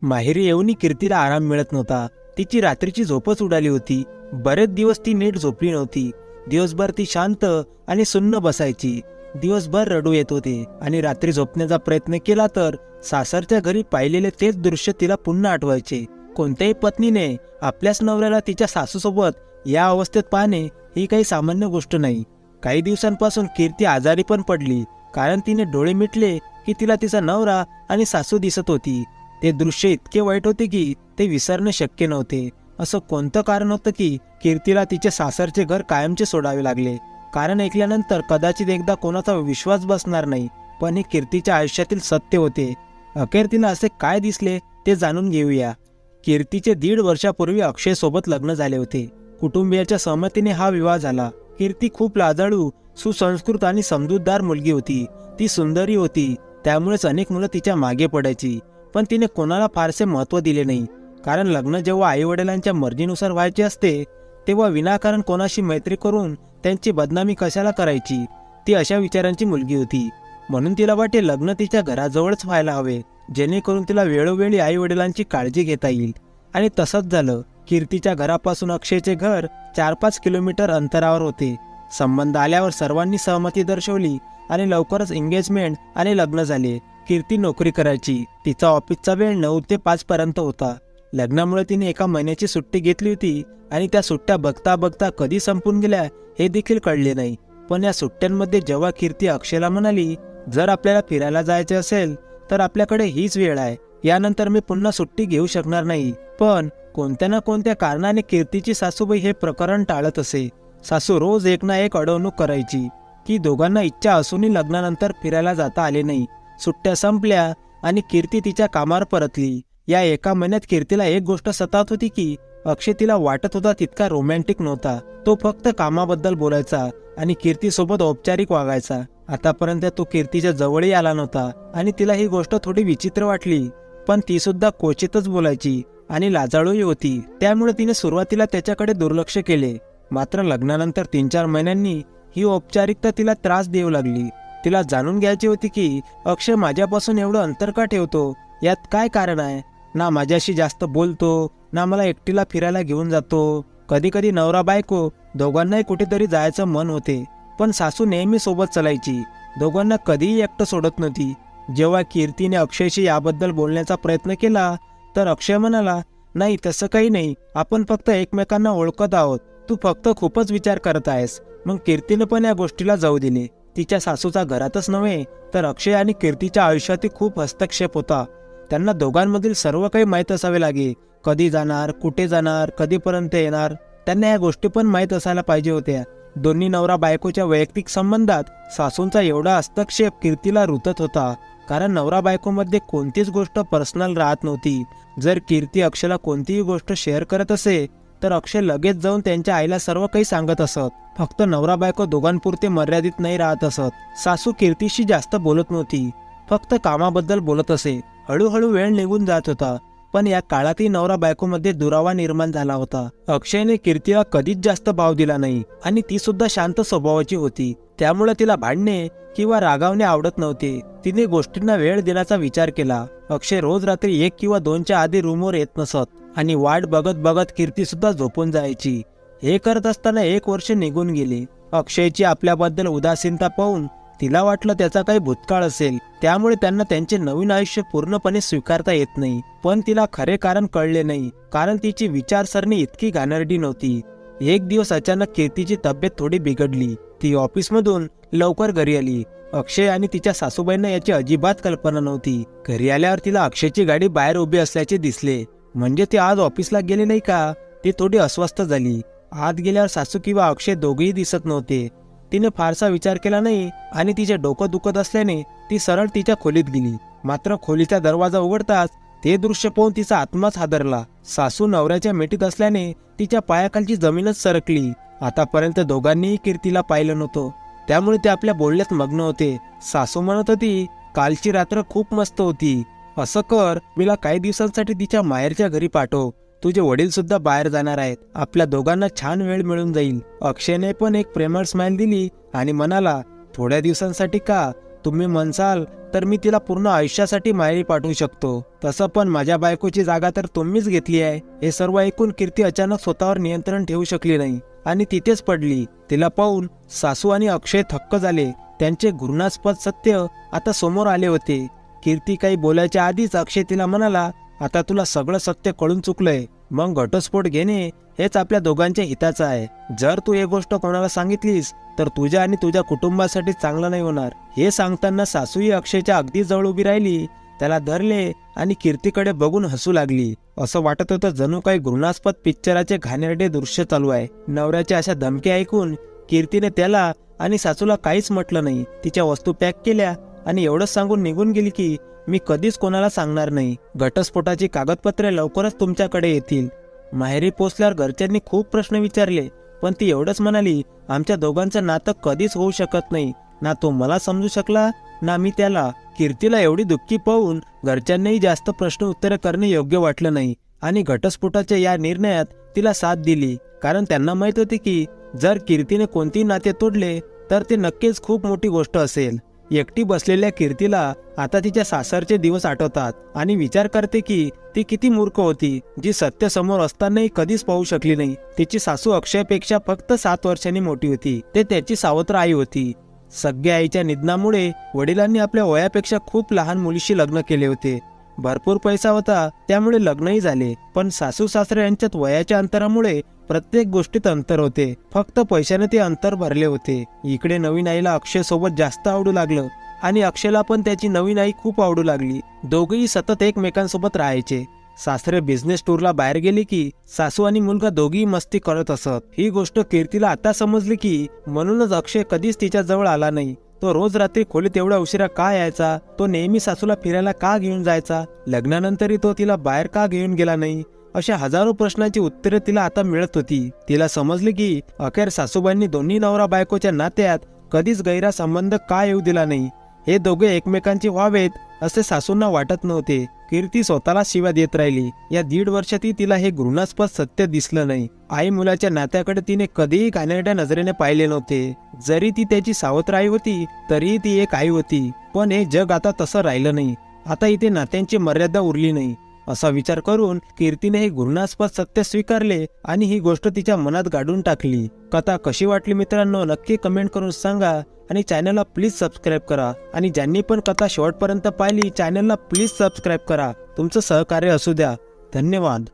माहेरी येऊनही कीर्तीला आराम मिळत नव्हता. तिची रात्रीची झोपच उडाली होती. बरेच दिवस ती नीट झोपली नव्हती. दिवसभर ती शांत आणि सुन्न बसायची. दिवसभर रडू येत होते आणि रात्री झोपण्याचा प्रयत्न केला तर सासरच्या घरी पाहिलेले तेच दृश्य तिला पुन्हा आठवायचे. कोणत्याही पत्नीने आपल्याच नवऱ्याला तिच्या सासूसोबत या अवस्थेत पाहणे ही काही सामान्य गोष्ट नाही. काही दिवसांपासून कीर्ती आजारी पण पडली, कारण तिने डोळे मिटले की तिला तिचा नवरा आणि सासू दिसत होती. ते दृश्य इतके वाईट होते की ते विसरणे शक्य नव्हते. असं कोणतं कारण होतं की कीर्तीला तिचे सासरचे घर कायमचे सोडावे लागले? कारण ऐकल्यानंतर कदाचित एकदा कोणाचा विश्वास बसणार नाही, पण हे कीर्तीच्या आयुष्यातील सत्य होते. अखेर तिला असे काय दिसले ते जाणून घेऊया. कीर्तीचे 1.5 वर्षापूर्वी अक्षय सोबत लग्न झाले होते. कुटुंबियाच्या सहमतीने हा विवाह झाला. कीर्ती खूप लाजाळू, सुसंस्कृत आणि समजूतदार मुलगी होती. ती सुंदरी होती, त्यामुळेच अनेक मुलं तिच्या मागे पडायची. पण तिने कोणाला फारसे महत्त्व दिले नाही, कारण लग्न जेव्हा आईवडिलांच्या मर्जीनुसार व्हायचे असते तेव्हा विनाकारण कोणाशी मैत्री करून त्यांची बदनामी कशाला करायची. ती अशा विचारांची मुलगी होती. म्हणून तिला वाटे लग्न तिच्या घराजवळच व्हायला हवे, जेणेकरून तिला वेळोवेळी आईवडिलांची काळजी घेता येईल. आणि तसंच झालं. कीर्तीच्या घरापासून अक्षयचे घर 4-5 किलोमीटर अंतरावर होते. संबंध आल्यावर सर्वांनी सहमती दर्शवली आणि लवकरच एंगेजमेंट आणि लग्न झाले. कीर्ती नोकरी करायची. तिचा ऑफिसचा वेळ 9 ते 5 पर्यंत होता. लग्नामुळे तिने 1 महिन्याची सुट्टी घेतली होती आणि त्या सुट्ट्या बघता बघता कधी संपून गेल्या हे देखील कळले नाही. पण या सुट्ट्यांमध्ये जेव्हा कीर्ती अक्षयला म्हणाली, जर आपल्याला फिरायला जायचे असेल तर आपल्याकडे हीच वेळ आहे, यानंतर मी पुन्हा सुट्टी घेऊ शकणार नाही. पण कोणत्या ना कोणत्या कारणाने कीर्तीची सासूबाई हे प्रकरण टाळत असे. सासू रोज एक ना एक अडवणूक करायची की दोघांना इच्छा असूनही लग्नानंतर फिरायला जाता आले नाही. सुट्ट्या संपल्या आणि कीर्ती तिच्या कामावर परतली. या 1 महिन्यात कीर्तीला एक गोष्ट सतावत होती की अक्षय तिला वाटत होता तितका रोमॅन्टिक नव्हता. तो फक्त कामाबद्दल बोलायचा आणि कीर्तीसोबत औपचारिक वागायचा. आतापर्यंत तो कीर्तीच्या जवळही आला नव्हता आणि तिला ही गोष्ट थोडी विचित्र वाटली. पण ती सुद्धा क्वचितच बोलायची आणि लाजाळूही होती, त्यामुळे तिने सुरुवातीला त्याच्याकडे दुर्लक्ष केले. मात्र लग्नानंतर 3-4 महिन्यांनी ही औपचारिकता तिला त्रास देऊ लागली. तिला जाणून घ्यायची होती की अक्षय माझ्यापासून एवढं अंतर का ठेवतो, यात काय कारण आहे. ना माझ्याशी जास्त बोलतो, ना मला एकटीला फिरायला घेऊन जातो. कधी कधी नवरा बायको दोघांनाही कुठेतरी जायचं मन होते, पण सासू नेहमी सोबत चालायची. दोघांना कधीही एकटं सोडत नव्हती. जेव्हा कीर्तीने अक्षयशी याबद्दल बोलण्याचा प्रयत्न केला तर अक्षय म्हणाला, नाही तसं काही नाही, आपण फक्त एकमेकांना ओळखत आहोत, तू फक्त खूपच विचार करत आहेस. मग कीर्तीने पण या गोष्टीला जाऊ दिले. तिच्या सासूचा घरातच नव्हे तर अक्षय आणि कीर्तीच्या आयुष्यात खूप हस्तक्षेप होता. त्यांना दोघांमधील सर्व काही माहीत असावे लागे. कधी जाणार, कुठे जाणार, कधीपर्यंत येणार, त्यांना या गोष्टी पण माहीत असायला पाहिजे होत्या. दोन्ही नवरा बायकोच्या वैयक्तिक संबंधात सासूंचा एवढा हस्तक्षेप कीर्तीला रुतत होता, कारण नवरा बायकोमध्ये कोणतीच गोष्ट पर्सनल राहत नव्हती. जर कीर्ती अक्षयला कोणतीही गोष्ट शेअर करत असे तर अक्षय लगेच जाऊन त्यांच्या आईला सर्व काही सांगत असत. फक्त नवरा बायको दोघांपुरते मर्यादित नाही राहत असत. सासू कीर्तीशी जास्त बोलत नव्हती, फक्त कामाबद्दल बोलत असे. हळूहळू वेळ निघून जात होता, पण या काळातही नवरा बायकोमध्ये दुरावा निर्माण झाला होता. अक्षयने कीर्तीला कधीच जास्त भाव दिला नाही आणि ती सुद्धा शांत स्वभावाची होती, त्यामुळे तिला भांडणे किंवा रागावणे आवडत नव्हते. तिने गोष्टींना वेळ देण्याचा विचार केला. अक्षय रोज रात्री 1 किंवा 2च्या आधी रूमवर येत नसत आणि वाट बघत बघत कीर्ती सुद्धा झोपून जायची. हे करत असताना 1 वर्ष निघून गेले. अक्षयची आपल्याबद्दल उदासीनता पाहून तिला वाटलं त्याचा काही भूतकाळ असेल, त्यामुळे त्यांना त्यांचे नवीन आयुष्य पूर्णपणे स्वीकारता येत नाही. पण तिला खरे कारण कळले नाही, कारण तिची विचारसरणी इतकी घाणेरडी नव्हती. एक दिवस अचानक कीर्तीची तब्येत थोडी बिघडली. ती ऑफिसमधून लवकर घरी आली. अक्षय आणि तिच्या सासूबाईंना याची अजिबात कल्पना नव्हती. घरी आल्यावर तिला अक्षयची गाडी बाहेर उभी असल्याचे दिसले. म्हणजे ती आज ऑफिसला गेली नाही का? ती थोडी अस्वस्थ झाली. आत गेल्यावर सासू किंवा अक्षय दोघेही दिसत नव्हते. तिने फारसा विचार केला नाही आणि तिचे डोकं दुखत असल्याने ती सरळ तिच्या खोलीत गेली. मात्र खोलीचा दरवाजा उघडताच ते दृश्य पाहून तिचा आत्माच हादरला. सासू नवऱ्याच्या मिठीत असल्याने तिच्या पायाखालची जमीनच सरकली. आतापर्यंत दोघांनीही कीर्तीला पाहिलं नव्हतं, त्यामुळे ते आपल्या बोलण्यात मग्न होते. सासू म्हणत होती, कालची रात्र खूप मस्त होती. असं कर, मला काही दिवसांसाठी तिच्या माहेरच्या घरी पाठव. तुझे वडील सुद्धा बाहेर जाणार आहेत, आपल्या दोघांना छान वेळ मिळून जाईल. अक्षयने पण एक प्रेमळ स्माइल दिली आणि म्हणाला, थोड्या दिवसांसाठी का? तुम्ही म्हणसाल तर मी तिला पूर्ण आयुष्यासाठी माहेरी पाठवू शकतो. तसं पण माझ्या बायकोची जागा तर तुम्हीच घेतली आहे. हे सर्व ऐकून कीर्ती अचानक स्वतःवर नियंत्रण ठेवू शकली नाही आणि तिथेच पडली. तिला पाहून सासू आणि अक्षय थक्क झाले. त्यांचे घृणास्पद सत्य आता समोर आले होते. कीर्ती काही बोलायच्या आधीच अक्षय तिला म्हणाला, आता तुला सगळं सत्य कळून चुकलंय. मग घटस्फोट घेणे हेच आपल्या दोघांच्या हिताचं आहे. जर तू एक गोष्ट कोणाला सांगितलीस तर तुझ्या आणि तुझ्या कुटुंबासाठी चांगलं नाही होणार. हे सांगताना सासूही अक्षयच्या अगदी जवळ उभी राहिली. त्याला धरले आणि कीर्तीकडे बघून हसू लागली. असं वाटत होतं जणू काही घृणास्पद पिक्चराचे घाणेरडे दृश्य चालू आहे. नवऱ्याच्या अशा धमक्या ऐकून कीर्तीने त्याला आणि सासूला काहीच म्हटलं नाही. तिच्या वस्तू पॅक केल्या आणि एवढंच सांगून निघून गेली की मी कधीच कोणाला सांगणार नाही. घटस्फोटाची कागदपत्रे लवकरच तुमच्याकडे येतील. माहेरी पोचल्यावर घरच्यांनी खूप प्रश्न विचारले, पण ती एवढंच म्हणाली, आमच्या दोघांचं नातं कधीच होऊ शकत नाही. ना तो मला समजू शकला ना मी त्याला. कीर्तीला एवढी दुःखी पाहून घरच्यांनाही जास्त प्रश्न उत्तरे करणे योग्य वाटलं नाही आणि घटस्फोटाच्या या निर्णयात तिला साथ दिली. कारण त्यांना माहित होते की जर कीर्तीने कोणतेही नाते तोडले तर ते नक्कीच खूप मोठी गोष्ट असेल. एकटी बसलेल्या कीर्तीला आता तिच्या सासरचे दिवस आठवतात आणि विचार करते की ती किती मूर्ख होती, जी सत्य समोर असतानाही कधीच पाहू शकली नाही. तिची सासू अक्षयपेक्षा फक्त 7 वर्षांनी मोठी होती. ते त्याची सावत्र आई होती. सगळ्या आईच्या निधनामुळे वडिलांनी आपल्या वयापेक्षा खूप लहान मुलीशी लग्न केले होते. भरपूर पैसा होता त्यामुळे लग्नही झाले, पण सासू सासरे यांच्यात वयाच्या अंतरामुळे प्रत्येक गोष्टीत अंतर होते. फक्त पैशाने ते अंतर भरले होते. इकडे नवीन आईला अक्षय सोबत जास्त आवडू लागलं आणि अक्षयला पण त्याची नवीन आई खूप आवडू लागली. दोघेही सतत एकमेकांसोबत राहायचे. सासरे बिझनेस टूरला बाहेर गेले की सासू आणि मुलगा दोघीही मस्ती करत असत. ही गोष्ट कीर्तीला आता समजली की म्हणूनच अक्षय कधीच तिच्या जवळ आला नाही. तो रोज रात्री खोलीत एवढ्या उशिरा का यायचा? तो नेहमी सासूला फिरायला का घेऊन जायचा? लग्नानंतरही तो तिला बाहेर का घेऊन गेला नाही? अशा हजारो प्रश्नांची उत्तरे तिला आता मिळत होती. तिला समजले की अखेर सासूबाईंनी दोन्ही नवरा बायकोच्या नात्यात कधीच गैरा संबंध का येऊ दिला नाही. हे दोघे एकमेकांचे व्हावेत असे सासूंना वाटत नव्हते. कीर्ती स्वतःला शिव्या देत राहिली. या 1.5 वर्षातही तिला हे घृणास्पद सत्य दिसलं नाही. आई मुलाच्या नात्याकडे तिने कधीही घाणेरड्या नजरेने पाहिले नव्हते. जरी ती त्याची सावत्र आई होती तरीही ती एक आई होती. पण हे जग आता तसं राहिलं नाही. आता इथे नात्यांची मर्यादा उरली नाही. असा विचार करून कीर्तीने हे घृणास्पद सत्य स्वीकारले आणि ही गोष्ट तिच्या मनात गाडून टाकली. कथा कशी वाटली मित्रांनो नक्की कमेंट करून सांगा आणि चॅनलला प्लीज सबस्क्राईब करा. आणि ज्यांनी पण कथा शेवटपर्यंत पाहिली चॅनलला प्लीज सबस्क्राईब करा. तुमचं सहकार्य असू द्या. धन्यवाद.